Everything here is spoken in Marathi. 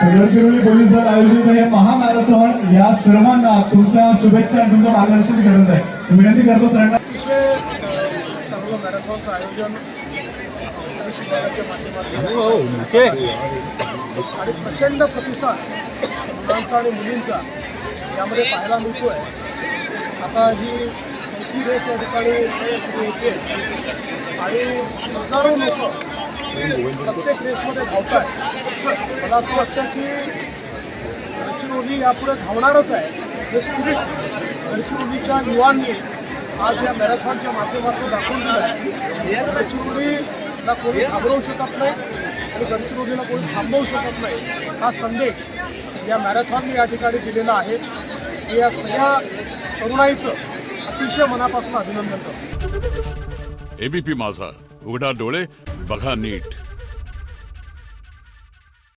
गडचिरोली पोलीस दल आयोजित हे महामॅरेथॉन या सर्वांना तुमच्या शुभेच्छा आणि तुमच्या मार्गदर्शनाची गरज आहे. विनंती करतो सरांना. अतिशय चांगलं मॅरेथॉनचं आयोजन कृषी विभागाच्या माध्यमातून आणि प्रचंड प्रतिसाद मुलांचा आणि मुलींचा यामध्ये पाहायला मिळतो आहे. आता ही चौथी रेस या ठिकाणी सुरू होते आणि हजारो लोक प्रत्येक रेसमध्ये धावत आहेत. मला असं वाटतं की गडचिरोली यापुढे धावणारच आहे. हे स्पिरिट गडचिरोलीच्या युवांनी आज या मॅरेथॉनच्या माध्यमातून दाखवून दिलं आहे. गडचिरोलीला कोणी घाबरवू शकत नाही आणि गडचिरोलीला कोणी थांबवू शकत नाही हा संदेश या मॅरेथॉनने या ठिकाणी दिलेला आहे. मी या सगळ्या तरुणाईचं अतिशय मनापासून अभिनंदन करतो. एबीपी माझा, उघडा डोळे बघा नीट.